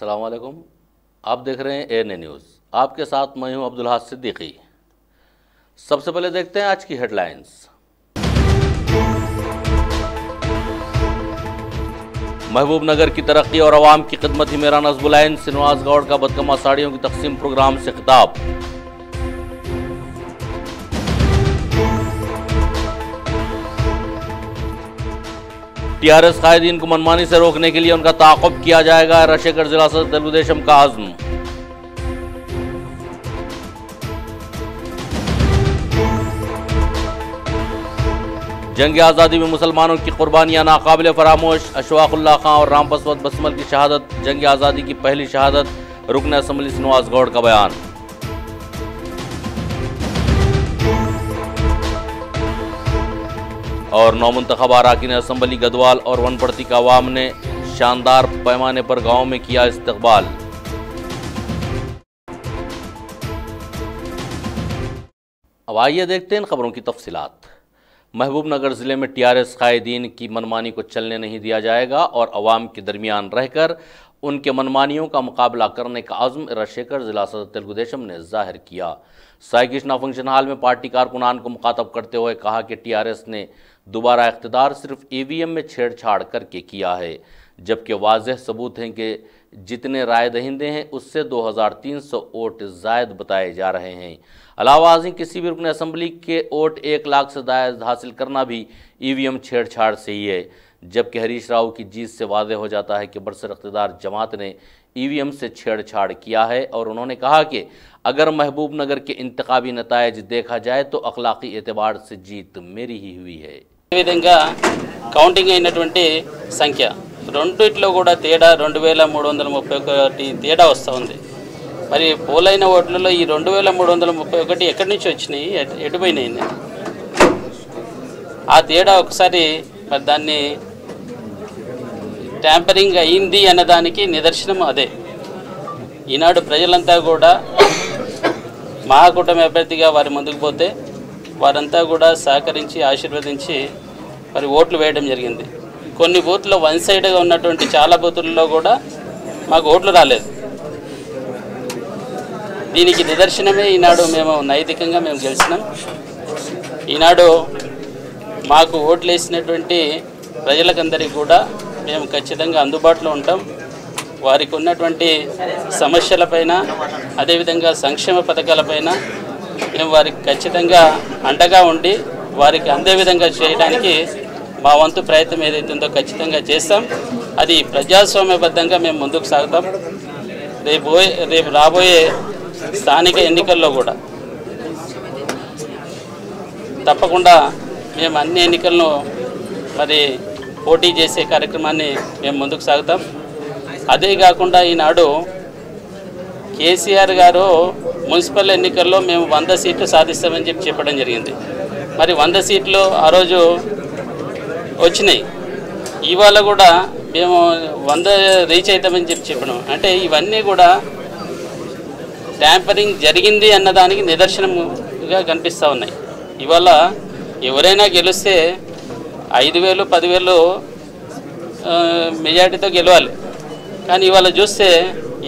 अस्सलाम वालेकुम। आप देख रहे हैं ANA न्यूज़। आपके साथ मैं हूं अब्दुल हाद सिद्दीकी। सबसे पहले देखते हैं आज की हेडलाइंस। महबूबनगर की तरक्की और आवाम की खिदमत ही मेरा नस्बुल ऐन। श्रीनिवास गौड़ का बदकमा साड़ियों की तकसीम प्रोग्राम से खिताब। टीआरएस कायदीन को मनमानी से रोकने के लिए उनका ताक़ुब किया जाएगा। राजशेखर जिला सदर तेलुगुदेशम का आज़्म। जंग आज़ादी में मुसलमानों की कुर्बानियां नाकाबिल फरामोश। अशफाकुल्लाह खां और रामप्रसाद बसमल की शहादत जंग आज़ादी की पहली शहादत। रुकन असम्बली श्रीनिवास गौड़ का बयान। और नौमुंतखब अरकान असम्बली गदवाल और वनपड़ती का अवाम ने शानदार पैमाने पर गांव में किया इस्तकबाल। अब आइए देखते हैं खबरों की तफसीलात। महबूबनगर ज़िले में टीआरएस कायदीन की मनमानी को चलने नहीं दिया जाएगा और अवाम के दरमियान रहकर उनके मनमानियों का मुकाबला करने का आज़म राजशेखर जिला सदर तेलुगुदेशम ने जाहिर किया। साई कृष्णा फंक्शन हॉल में पार्टी कारकुनान को मुखातब करते हुए कहा कि टीआरएस ने दोबारा इख्तिदार सिर्फ ईवीएम में छेड़छाड़ करके किया है, जबकि वाज़ेह सबूत हैं कि जितने राय दहिंदे हैं उससे 2300 वोट ज़ायद बताए जा रहे हैं। अलावा किसी भी रुकन असम्बली के वोट 1 लाख से ज़ायद हासिल करना भी ईवीएम छेड़छाड़ से ही है, जबकि हरीश राव की जीत से वाज़ेह हो जाता है कि बरसर इख्तिदार जमात ने ईवीएम से छेड़छाड़ किया है। और उन्होंने कहा कि अगर महबूबनगर के इंतखाबी नतायज देखा जाए तो अखलाकी एतबार से जीत मेरी ही हुई है। విధంగా కౌంటింగ్ అయినటువంటి సంఖ్య రెండిట్లో కూడా తేడా 2331 తేడా వస్తూ ఉంది. మరి పోలైన ఓట్లలో ఈ 2331 ఎక్కడి నుంచి వచ్చినాయి, ఎటుపోయినాయి? ఆ తేడా ఒకసారి మరి దాన్ని ట్యాంపరింగ్ అయింది అన్నదానికి నిదర్శనం అదే. ఈనాడు ప్రజలంతా కూడా మహాకూటమి అభ్యర్థిగా వారి ముందుకు పోతే వారంతా కూడా సహకరించి ఆశీర్వదించి మరి ఓట్లు వేయడం జరిగింది. కొన్ని బూత్లో వన్ సైడ్గా ఉన్నటువంటి చాలా బూతుల్లో కూడా మాకు ఓట్లు రాలేదు. దీనికి నిదర్శనమే ఈనాడు మేము నైతికంగా మేము గెలిచినాం. ఈనాడు మాకు ఓట్లు వేసినటువంటి ప్రజలకందరికీ కూడా మేము ఖచ్చితంగా అందుబాటులో ఉంటాం. వారికి ఉన్నటువంటి సమస్యలపైన అదేవిధంగా సంక్షేమ పథకాలపైన మేము వారికి ఖచ్చితంగా అండగా ఉండి వారికి అందే విధంగా చేయడానికి మా వంతు ప్రయత్నం ఏదైతుందో ఖచ్చితంగా చేస్తాం. అది ప్రజాస్వామ్యబద్ధంగా మేము ముందుకు సాగుతాం. రేపు రాబోయే స్థానిక ఎన్నికల్లో కూడా తప్పకుండా మేము అన్ని ఎన్నికలను మరి పోటీ చేసే కార్యక్రమాన్ని మేము ముందుకు సాగుతాం. అదే కాకుండా ఈనాడు కేసీఆర్ గారు మున్సిపల్ ఎన్నికల్లో మేము 100 సీట్లు సాధిస్తామని చెప్పడం జరిగింది. మరి 100 సీట్లు ఆ రోజు వచ్చినాయి. ఇవాళ కూడా మేము 100 రీచ్ అవుతామని చెప్పడం అంటే ఇవన్నీ కూడా ట్యాంపరింగ్ జరిగింది అన్నదానికి నిదర్శనంగా కనిపిస్తూ ఉన్నాయి. ఇవాళ ఎవరైనా గెలిస్తే 5000 10,000 మెజార్టీతో గెలవాలి. కానీ ఇవాళ చూస్తే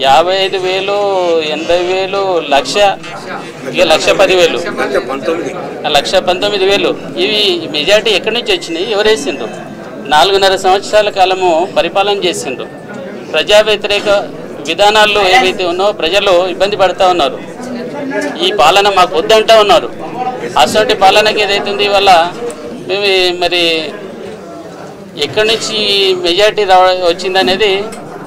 55,000 80,000 లక్ష 1,10,000 1,19,000 ఇవి మెజార్టీ ఎక్కడి నుంచి వచ్చినాయి? ఎవరు వేసిండ్రు? 4.5 సంవత్సరాల కాలము పరిపాలన చేసిండ్రు. ప్రజా వ్యతిరేక విధానాల్లో ఏవైతే ఉన్నాయో ప్రజలు ఇబ్బంది పడుతూ ఉన్నారు. ఈ పాలన మాకు వద్దంటూ ఉన్నారు. అసలు పాలనకి ఏదైతుంది ఇవాళ మేము మరి ఎక్కడి నుంచి మెజార్టీ వచ్చిందనేది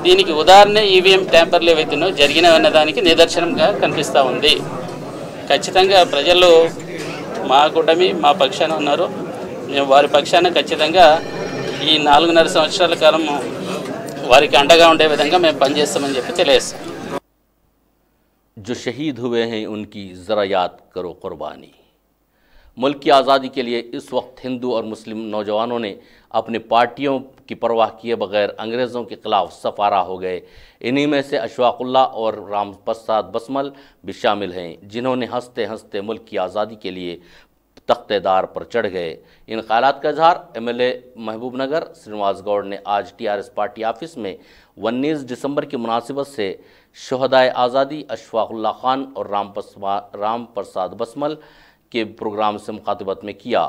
దీనికి ఉదాహరణ ఈవీఎం ట్యాంపర్లు ఏవైతున్నాయో జరిగినవన్న దానికి నిదర్శనంగా కనిపిస్తూ ఉంది. ఖచ్చితంగా ప్రజలు మా కూటమి మా పక్షాన ఉన్నారు. మేము వారి పక్షాన ఖచ్చితంగా ఈ 4.5 సంవత్సరాల కాలం వారికి అండగా ఉండే విధంగా మేము పనిచేస్తామని చెప్పి తెలియజేస్తాం. जो शहीद हुए हैं उनकी ज़रा याद करो कुर्बानी। मुल्क की आज़ादी के लिए इस वक्त हिंदू और मुस्लिम नौजवानों ने अपनी पार्टियों की परवाह किए बगैर अंग्रेज़ों के ख़िलाफ़ सफारा हो गए। इन्हीं में से अशफाकुल्लाह और रामप्रसाद बसमल भी शामिल हैं, जिन्होंने हंसते हंसते मुल्क की आज़ादी के लिए तख्तेदार पर चढ़ गए। इन ख्यालात का इजहार MLA महबूबनगर श्रीनिवास गौड़ ने आज TRS पार्टी ऑफिस में 19 दिसंबर की मुनासिबत से शहदाए आज़ादी अशफाकुल्लाह खान और राम प्रसाद बसमल के प्रोग्राम से मुखातिबत में किया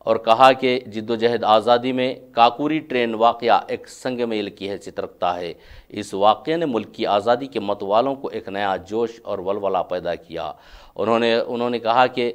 और कहा कि जिद्दोजहद आज़ादी में काकूरी ट्रेन वाक़या एक संग मील की हैसियत रखता है। इस वाक़े ने मुल्क की आज़ादी के मतवालों को एक नया जोश और वलवला पैदा किया। उन्होंने कहा कि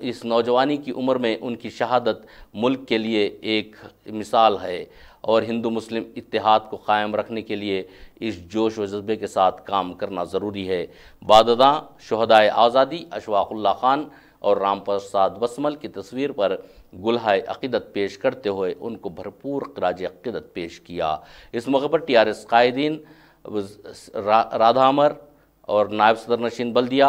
इस नौजवानी की उम्र में उनकी शहादत मुल्क के लिए एक मिसाल है और हिंदू मुस्लिम इत्तेहाद को कायम रखने के लिए इस जोश व जज्बे के साथ काम करना ज़रूरी है। बाददां शहदाए आज़ादी अशफाकुल्लाह खान और राम प्रसाद बसमल की तस्वीर पर गुलहाए अक़ीदत पेश करते हुए उनको भरपूर ख़राज अक़ीदत पेश किया। इस मौके पर TRS कायदीन राधा अमर और नायब सदर नशीन बल्दिया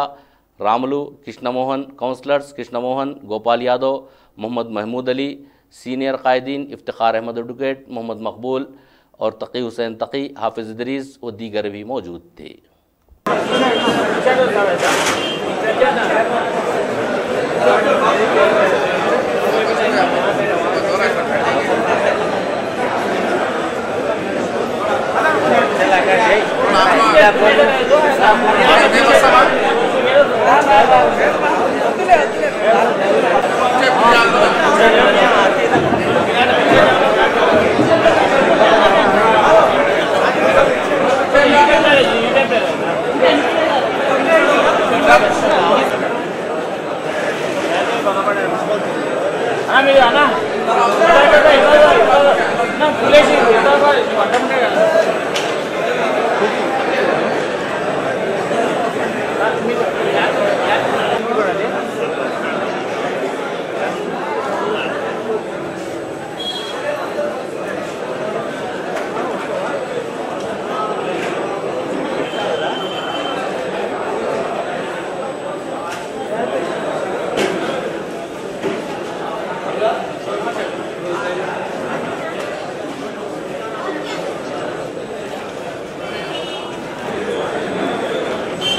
रामलू, कृष्ण मोहन, काउंसलर्स कृष्ण मोहन, गोपाल यादव, मोहम्मद महमूद अली, सीनियर कायदीन इफ्तिखार अहमद एडवोकेट, मोहम्मद मकबूल और तकी हुसैन तकी, हाफिज़ इदरीस व दीगर भी मौजूद थे।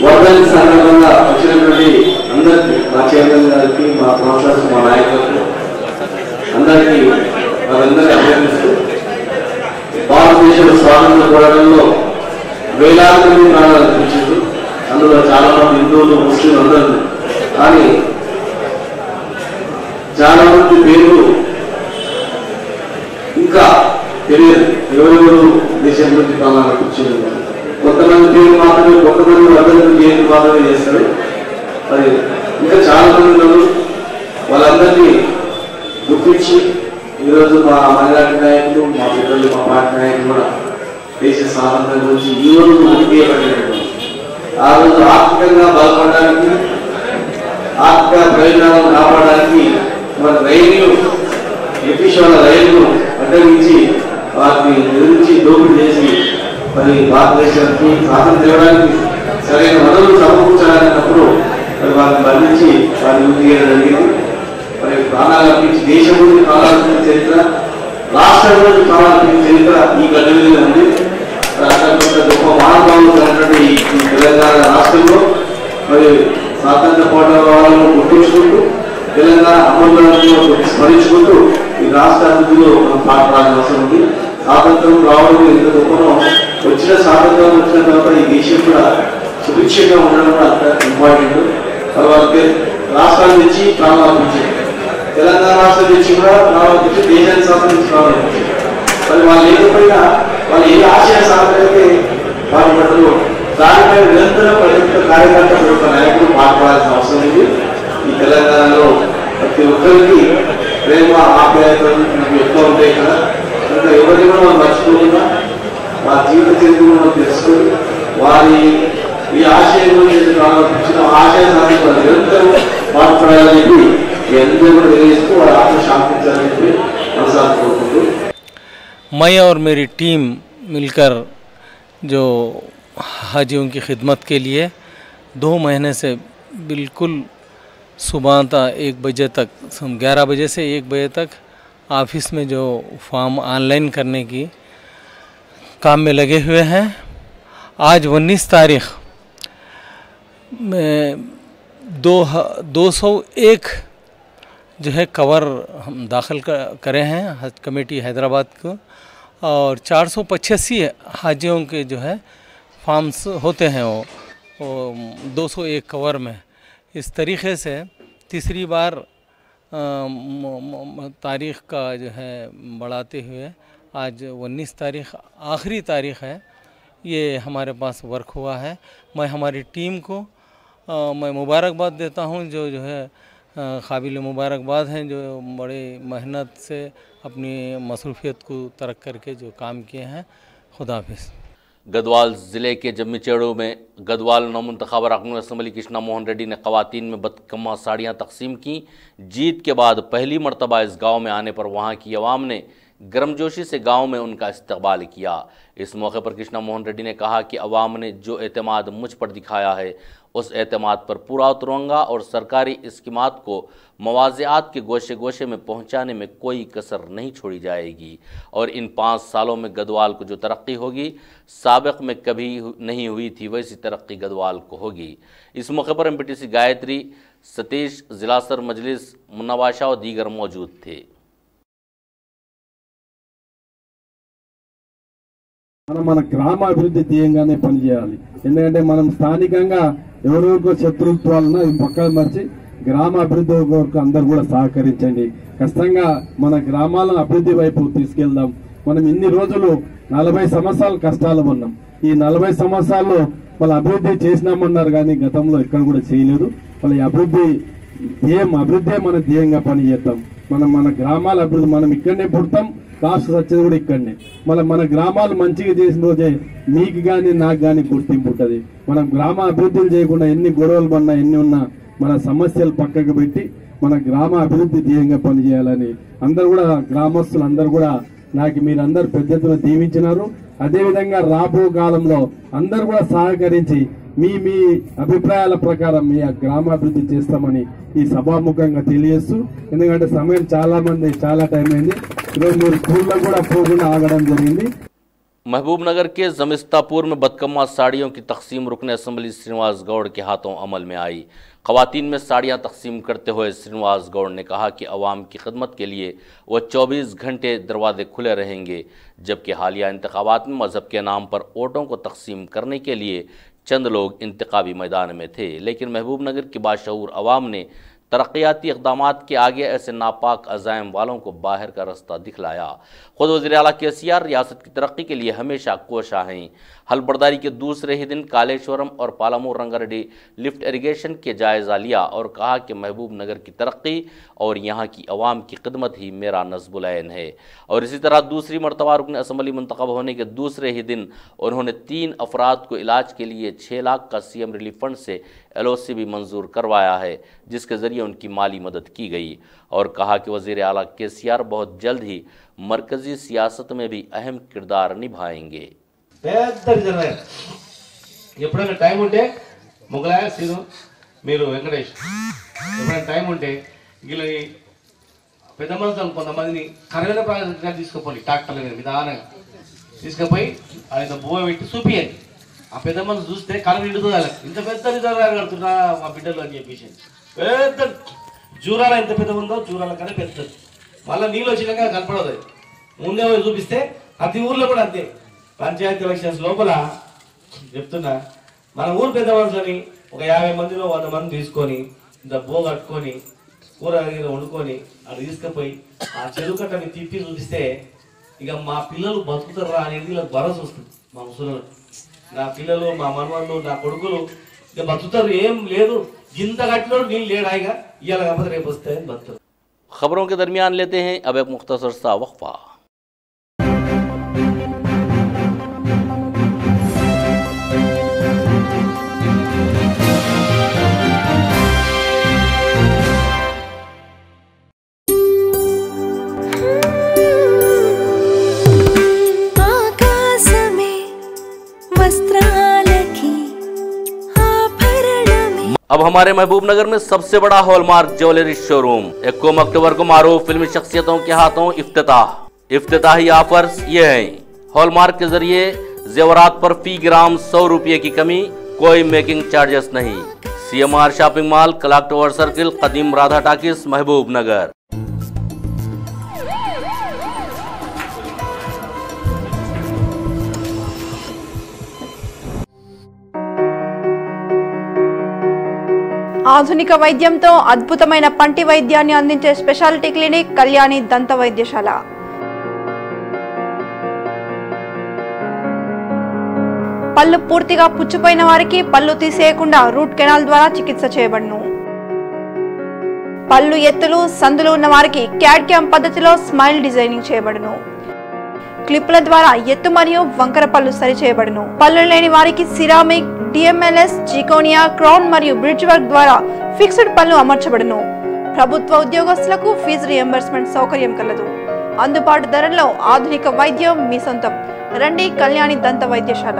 వర్ధన్ సందర్భంగా వచ్చినటువంటి అందరికీ మా చైర్మన్ గారికి, మా ప్రొఫెసర్స్, మా నాయకులకు అందరికీ వారందరినీ అభినందిస్తూ భారతదేశ స్వాతంత్ర పోరాటంలో వేలాది మంది ప్రాణాలు అర్పించారు. అందులో చాలా మంది హిందువులు, ముస్లింలు అందరూ. కానీ చాలా మంది పేర్లు ఇంకా తెలియదు. ఎవరెవరు దేశం గురించి ప్రాణాలు అర్పించారు. కొంతమంది పేరు మాత్రమే, కొంతమంది వర్ధన్ జయంతి మాత్రమే చేస్తారు. మరి ఇంకా చాలా మంది ఉన్నారు. వాళ్ళందరినీ గుర్తించి ఈరోజు మా మైనారిటీ నాయకులు, మా పిల్లలు, మా పార్టీ నాయకులు కూడా దేశ స్వాతంత్రం గురించి ఈ రోజు ముఖ్యపడినటువంటి ఆ రోజు ఆర్థికంగా బలపడడానికి, ఆర్థిక ప్రయోజనాలను కాపాడడానికి మన రైలు బ్రిటిష్ వాళ్ళ రైలును అడ్డగించి వాటిని ఎదిరించి దోపిడీ చేసి మరి భారతదేశానికి స్వాతంత్రం ఇవ్వడానికి సరైన వనరులు సమకూర్చాలన్నప్పుడు మరి వారిని బంధించి వారిని తీయడం జరిగింది. మరి ప్రాణాలు అర్పించి దేశం గురించి ప్రాణాలు అర్పించిన చరిత్ర, రాష్ట్రం గురించి ప్రాణాలు అర్పించిన చరిత్ర ఈ గడ్డ మీద ఉంది. అంత గొప్ప మహానుభావులు ఉన్నటువంటి ఈ తెలంగాణ రాష్ట్రంలో మరి స్వాతంత్ర పోరాటాలను గుర్తించుకుంటూ, తెలంగాణ అమరులను స్మరించుకుంటూ ఈ రాష్ట్ర అభివృద్ధిలో మనం పాల్పడాల్సిన అవసరం ఉంది. స్వాతంత్రం రావడం ఎంత గొప్పనో, వచ్చిన స్వాతంత్రం వచ్చిన తర్వాత ఈ దేశం కూడా సుభిక్షంగా ఉండడం కూడా అంత ఇంపార్టెంట్. తర్వాత రాష్ట్రాల నుంచి ప్రాణాలు అర్పించారు, తెలంగాణ రాష్ట్రం నుంచి కూడా ప్రాణాలు అర్పించి దేశానికి స్వాతంత్రించి ప్రాణాలు అర్పించారు. మరి వాళ్ళు లేకపోయినా వాళ్ళు ఏ ఆశయ సాధనైతే పాల్పడతారో దానిపై నిరంతరం ప్రభుత్వ కార్యకర్త, ప్రభుత్వ నాయకులు పాల్పడాల్సిన అవసరం ఉంది. ఈ తెలంగాణలో ప్రతి ఒక్కరికి ప్రేమ, ఆప్యాయతలు ఎక్కువ ఉంటాయి కదా. కనుక ఎవరిని కూడా మనం మర్చిపోకుండా వారి జీవిత చరిత్రను మనం తెలుసుకొని వారి ఈ ఆశయం గురించి ప్రారంభించిన ఆశయ సాధన నిరంతరం పాల్పడాలని చెప్పి అందరూ కూడా తెలియజేస్తూ వారి ఆశ శాంతించాలని చెప్పి మనసారి కోరుకుంటూ मैं और मेरी टीम मिलकर जो हाजियों की खिदमत के लिए 2 महीने से बिल्कुल सुबह 1 बजे तक, 11 बजे से 1 बजे तक ऑफिस में जो फॉर्म ऑनलाइन करने की काम में लगे हुए हैं। आज 19 तारीख में 201 जो है कवर हम दाखिल करे हैं हज कमेटी हैदराबाद को, और 485 हाजियों के जो है फॉर्म्स होते हैं वो 201 कवर में। इस तरीक़े से तीसरी बार तारीख़ का जो है बढ़ाते हुए आज 19 तारीख़ आखिरी तारीख़ है, ये हमारे पास वर्क हुआ है। मैं हमारी टीम को मैं मुबारकबाद देता हूँ, जो है काबिल मुबारकबाद हैं, जो बड़े मेहनत से अपनी मसरूफियत को तर्क करके जो काम किए हैं। खुदा हाफिज़। गढ़वाल ज़िले के जम्मीचेड़ो में गढ़वाल नौमुंतखब रुकन असम्बली कृष्णा मोहन रेड्डी ने ख़वातीन में बदकम्मा साड़ियाँ तकसीम की। जीत के बाद पहली मरतबा इस गाँव में आने पर वहाँ की आवाम ने गर्मजोशी से गांव में उनका इस्तकबाल किया। इस मौके पर कृष्णा मोहन रेड्डी ने कहा कि अवाम ने जो एतमाद मुझ पर दिखाया है उस एतमाद पर पूरा उतरूंगा और सरकारी स्कीमात को मवाज़िआत के गोशे गोशे में पहुंचाने में कोई कसर नहीं छोड़ी जाएगी और इन 5 सालों में गढ़वाल को जो तरक्की होगी साबिक़ में कभी नहीं हुई थी, वैसी तरक्की गढ़वाल को होगी। इस मौके पर MPTC गायत्री, सतीश, ज़िला सर मजलिस, मुन्ना बादशाह और दीगर मौजूद थे। మన గ్రామాభివృద్ధి ధ్యేయంగానే పనిచేయాలి. ఎందుకంటే మనం స్థానికంగా ఎవరెవరికో శత్రుత్వాలను పక్కన మర్చి గ్రామాభివృద్ధి కొరకు అందరూ కూడా సహకరించండి. ఖచ్చితంగా మన గ్రామాలను అభివృద్ధి వైపు తీసుకెళ్దాం. మనం ఇన్ని రోజులు 40 సంవత్సరాలు కష్టాలు ఉన్నాం. ఈ 40 సంవత్సరాల్లో వాళ్ళ అభివృద్ధి చేసినామన్నారు కానీ గతంలో ఎక్కడ కూడా చేయలేదు. వాళ్ళ అభివృద్ధి మన ధ్యేయంగా పనిచేద్దాం. మన గ్రామాల అభివృద్ధి, మనం ఇక్కడనే పుడతాం, రాష్ట్ర సత్యం కూడా ఇక్కడనే. మన గ్రామాలు మంచిగా చేసిన రోజే మీకు కానీ నాకు కానీ గుర్తింపు ఉంటుంది. మనం గ్రామ అభివృద్ధులు చేయకుండా ఎన్ని గొడవలు పడినా ఎన్ని ఉన్నా మన సమస్యలు పక్కకు పెట్టి మన గ్రామ అభివృద్ధి ధ్యేయంగా పనిచేయాలని అందరూ కూడా గ్రామస్తులు అందరూ కూడా నాకు మీరందరూ పెద్ద ఎత్తున దీవించినారు. అదేవిధంగా రాబో కాలంలో అందరూ కూడా సహకరించి మీ అభిప్రాయాల ప్రకారం మీ గ్రామాభివృద్ధి చేస్తామని ఈ సభాముఖంగా తెలియజేస్తూ, ఎందుకంటే సమయం చాలా టైం అయింది, ఈరోజు మీరు స్కూల్లో కూడా పోకుండా ఆగడం జరిగింది. महबूबनगर के जमिस्तापुर में बदकम्मा साड़ियों की तकसीम रुकन असम्बली श्रीनिवास गौड़ के हाथों अमल में आई। ख़वातीन में साड़ियाँ तकसीम करते हुए श्रीनिवास गौड़ ने कहा कि अवाम की खिदमत के लिए वह 24 घंटे दरवाजे खुले रहेंगे, जबकि हालिया इंतखाबात में मज़हब के नाम पर वोटों को तकसीम करने के लिए चंद लोग इंतखाबी मैदान में थे, लेकिन महबूबनगर की बाशऊर अवाम ने तरक्याती इक़दामात के आगे ऐसे नापाक अज़ाइम वालों को बाहर का रास्ता दिखलाया। खुद वज़ीर आला KCR रियासत की तरक्की के लिए हमेशा कोशा हैं। हलबर्दारी के दूसरे ही दिन कालेश्वरम और पालामूर रंगारेड्डी लिफ्ट इरिगेशन के जायज़ा लिया और कहा कि महबूबनगर की तरक्की और यहाँ की आवाम की खिदमत ही मेरा नस्बुल ऐन है। और इसी तरह दूसरी मरतबा रुकन असम्बली मुंतखब होने के दूसरे ही दिन उन्होंने 3 अफराद को इलाज के लिए 6 लाख का CM रिलीफ फंड से LOC भी मंजूर करवाया है, जिसके ज़रिए उनकी माली मदद की गई और कहा कि वज़ीर आला KCR बहुत जल्द ही मरकज़ी सियासत में भी अहम किरदार निभाएंगे। ఎప్పుడైనా టైం ఉంటే మొగలాయ సీను మీరు వెంకటేష్ ఎప్పుడైనా టైం ఉంటే వీళ్ళని పెద్ద మనుషులు కొంతమందిని కరవేల ప్రాంతానికి తీసుకుపోయి ట్రాక్టర్ల మీద నిదానంగా తీసుకుపోయి ఆయన బువ్వ పెట్టి చూపియండి. ఆ పెద్ద మనసు చూస్తే కళ నిండుతుంది వాళ్ళకి, ఇంత పెద్ద రిజర్వాయర్ కడుతున్నా మా బిడ్డలు అని చెప్పేసి పెద్ద జూరాల ఎంత పెద్ద ఉందో జూరాల కన్నా పెద్దది. మళ్ళీ నీళ్ళు వచ్చినాక కనపడదు, ముందే పోయి చూపిస్తే ప్రతి ఊర్లో కూడా అంతే. పంచాయతీ ఎలక్షన్స్ లోపల చెప్తున్నా, మన ఊరు పెద్ద మనుషులని ఒక 50 మందిలో 100 మంది తీసుకొని ఇంత బో కట్టుకొని కూరగాయలు వండుకొని అది తీసుకుపోయి ఆ చెరువు కట్టని తిప్పి చూపిస్తే ఇక మా పిల్లలు బతుకుతారా అనేది ఇలా భరోసా వస్తుంది. మా ముసలు నా పిల్లలు, మా మనవాళ్ళు, నా కొడుకులు ఇక బతుకుతారు, ఏం లేదు గింత కట్టినోడు నీళ్ళు లేడాయిగా ఇవాళ కాకపోతే రేపు వస్తే బతుకుతారు। खबरों के दरमियान लेते हैं अब एक मुख्तसर सा वक्फा। अब हमारे महबूबनगर में सबसे बड़ा हॉलमार्क ज्वेलरी शोरूम 1 अक्टूबर को मारूफ फिल्मी शख्सियतों के हाथों इफ्तिताही ऑफर्स ये हैं। हॉलमार्क के जरिए जेवरात पर फी ग्राम 100 रुपये की कमी, कोई मेकिंग चार्जेस नहीं, CMR shopping mall, clock tower circle, कदीम राधा टाकिस, महबूब नगर। ఆధునిక వైద్యంతో అద్భుతమైన పంటి వైద్యాన్ని అందించే స్పెషాలిటీ క్లినిక్ కళ్యాణి దంత వైద్యశాల. పళ్ళు పూర్తిగా పుచ్చిపోయిన వారికి పళ్ళు తీసేయకుండా రూట్ కెనాల్ ద్వారా చికిత్స చేయబడును. పళ్ళు ఎత్తులు సందులు ఉన్న వారికి క్యాడ్ క్యామ్ పద్ధతిలో స్మైల్ డిజైనింగ్ చేయబడును. క్లిప్ల ద్వారా ఎత్తు మరియు వంకర పళ్ళు సరి చేయబడును. పళ్ళు లేని వారికి సిరామిక్, DMLS, జికోనియా, క్రౌన్ మరియు బ్రిడ్జ్ వర్క్ ద్వారా ఫిక్స్డ్ పళ్ళు అమర్చబడును. ప్రభుత్వ ఉద్యోగస్తులకు ఫీజు రియంబర్స్మెంట్ సౌకర్యం కలదు. అందుబాటు ధరల్లో ఆధునిక వైద్యం మీ సొంతం. రండి కళ్యాణి దంత వైద్యశాల.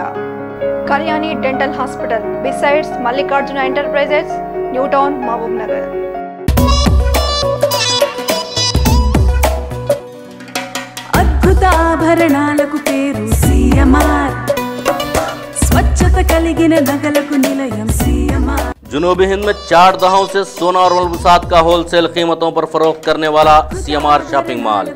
Kalyani dental hospital besides Mallikarjuna enterprises, new town, Mahabub Nagar. అద్భుత ఆభరణాలకు పేరు CMR, స్వచ్ఛత కలిగిన నగలకు నిలయం CMR. जुनूबी हिंद में 4 दहाकों से सोना और मलबूसात का होलसेल कीमतों पर फरोख्त करने वाला CMR शॉपिंग मॉल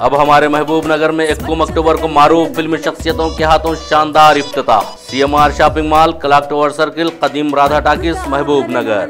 अब हमारे महबूब नगर में 21 अक्टूबर को मारूफ फिल्मी शख्सियतों के हाथों शानदार इफ्तिताह। CMR shopping mall, clock tower circle, कदीम राधा टाकिस, महबूब नगर।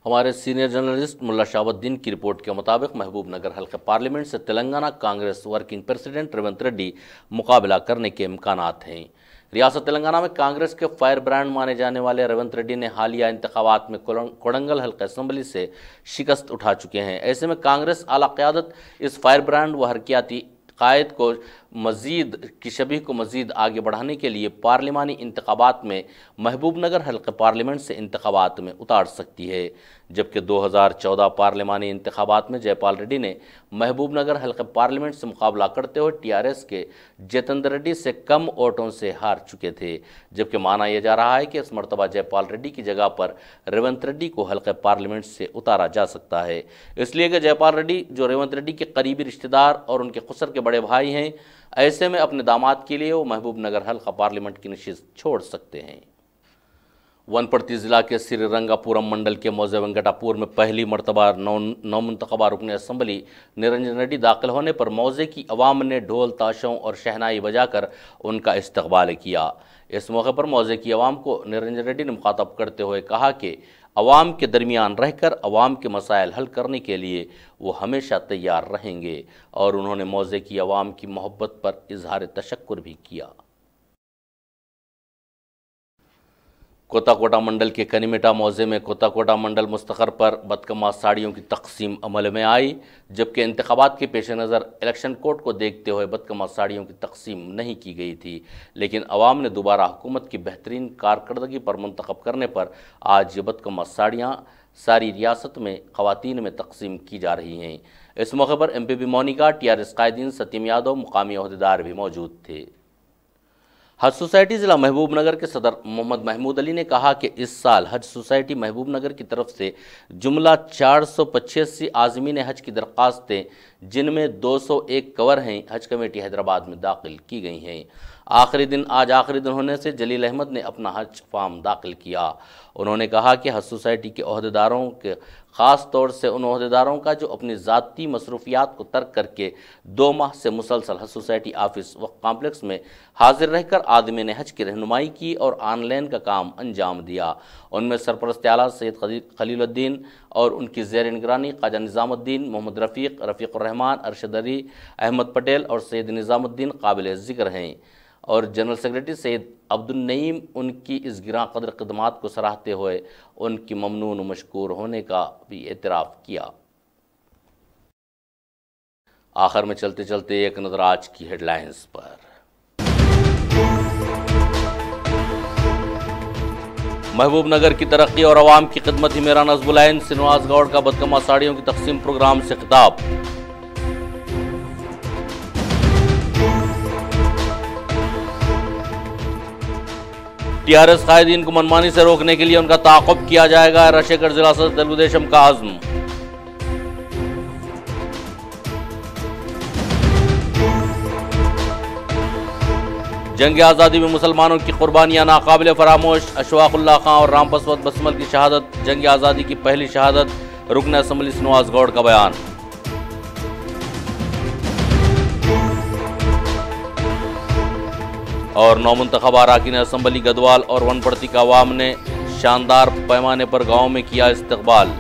हमारे सीनियर जर्नलिस्ट मुल्ला शाहबुद्दीन की रिपोर्ट के मुताबिक महबूब नगर हल्के पार्लियामेंट से तेलंगाना कांग्रेस वर्किंग प्रेसिडेंट रेवंत रेड्डी मुकाबला करने के इम्कानात हैं। रियासत तेलंगाना में कांग्रेस के फायर ब्रांड माने जाने वाले रेवंत रेड्डी ने हालिया इंतखाबात में कोडंगल हल्का असम्बली से शिकस्त उठा चुके हैं। ऐसे में कांग्रेस आला क़यादत इस फायर ब्रांड व हरकियाती कायद को मज़ीद आगे बढ़ाने के लिए पार्लिमानी इंतखाबात में महबूब नगर हल्के पार्लियामेंट से इंतखाबात में उतार सकती है। जबकि 2014 पार्लिमानी इंतखाबात में जयपाल रेड्डी ने महबूब नगर हल्के पार्लियामेंट से मुकाबला करते हुए TRS के जितेंद्र रेड्डी से कम वोटों से हार चुके थे। जबकि माना यह जा रहा है कि इस मरतबा जयपाल रेड्डी की जगह पर रेवंत रेड्डी को हल्के पार्लियामेंट से उतारा जा सकता है, इसलिए कि जयपाल रेड्डी जो रेवंत रेड्डी के करीबी रिश्तेदार और उनके खुसर के बड़े भाई हैं, ऐसे में अपने दामाद के लिए वो महबूब नगर हल्का पार्लियामेंट की नशिस्त छोड़ सकते हैं। वनपर्ती जिला के श्रीरंगापुरम मंडल के मौजे वेंकटापुर में पहली मरतबा नौमुंतखबा रुकन असम्बली निरंजन रेड्डी दाखिल होने पर मौजे की अवाम ने ढोल ताशों और शहनाई बजाकर उनका इस्तकबाल किया। इस मौके पर मौजे की अवाम को निरंजन रेड्डी ने मुखातब करते हुए कहा कि अवाम के दरमियान रहकर अवाम के मसाइल हल करने के लिए वो हमेशा तैयार रहेंगे और उन्होंने मौजे की अवाम की मोहब्बत पर इजहार तशक्कुर भी किया। कोताकोटा मंडल के कनीमेटा मौजे में कोताकोटा मंडल मुस्तखर पर बदकमा साड़ियों की तकसीम अमल में आई, जबकि इंतखाबात के पेश नज़र इलेक्शन कोड को देखते हुए बदकमा साड़ियों की तकसीम नहीं की गई थी। लेकिन अवाम ने दोबारा हुकूमत की बेहतरीन कारकर्दगी पर मुंतखब करने पर आज ये बदकमा साड़ियाँ सारी रियासत में ख़वातीन में तकसीम की जा रही हैं। इस मौके पर MPP मोनिका, TRS कायदीन, सत्यम यादव, मुकामी अहदेदार भी मौजूद थे। हज सोसाइटी ज़िला महबूब नगर के सदर मोहम्मद महमूद अली ने कहा कि इस साल हज सोसाइटी महबूब नगर की तरफ से जुमला 485 आज़मीन हज की दरख्वास्तें, जिनमें 201 कवर हैं, हज कमेटी हैदराबाद में दाखिल की गई हैं। आज आखिरी दिन होने से जलील अहमद ने अपना हज फॉर्म दाखिल किया। उन्होंने कहा कि हज सोसाइटी के अहदेदारों के ख़ास तौर से उन अहदेदारों का जो अपनी ज़ाती मसरूफियात को तर्क करके 2 माह से मुसलसल हज सोसाइटी ऑफिस व कॉम्प्लेक्स में हाजिर रहकर आदमीन हज की रहनुमाई की और ऑनलाइन का काम अंजाम दिया। उनमें सरपरस्त आला सैयद खलीलुद्दीन और उनकी ज़ेर निगरानी ख्वाजा निज़ामुद्दीन, मोहम्मद रफ़ीक़ुर्रहमान, अरशद अली, अहमद पटेल और सैयद निज़ामुद्दीन काबिल ज़िक्र हैं और जनरल सेक्रेटरी सैयद अब्दुल नईम उनकी इस गिरां कदर खिदमात को सराहते हुए उनकी ममनून व मशकूर होने का भी एतराफ़ किया। आखिर में चलते चलते एक नज़र आज की हेडलाइंस पर। महबूबनगर की तरक्की और अवाम की खिदमत ही मेरा नज़्बुल आइन, श्रीनिवास गौड़ का बदकमा साड़ियों की तकसीम प्रोग्राम से खिताब। टीआरएस कायदीन को मनमानी से रोकने के लिए उनका ताक़ुब किया जाएगा, रशेगढ़ जिला सदर तेलुगुदेशम का आज़्म। जंग आज़ादी में मुसलमानों की कुर्बानियां नाकाबिल फरामोश, अशफाकुल्लाह खां और राम पसवत बसमल की शहादत जंग आज़ादी की पहली शहादत, रुकन असम्बली श्रीनिवास गौड़ का बयान। और नौमुंतखब अरकान असम्बली गदवाल और वनपड़ती का अवाम ने शानदार पैमाने पर गांव में किया इस्तकबाल।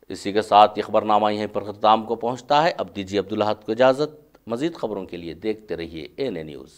इसी के साथ ये खबरनामा यहीं पर ख़िताम को पहुंचता है। अब दीजिए अब्दुल अहद को इजाज़त। मज़ीद खबरों के लिए देखते रहिए ANA न्यूज़।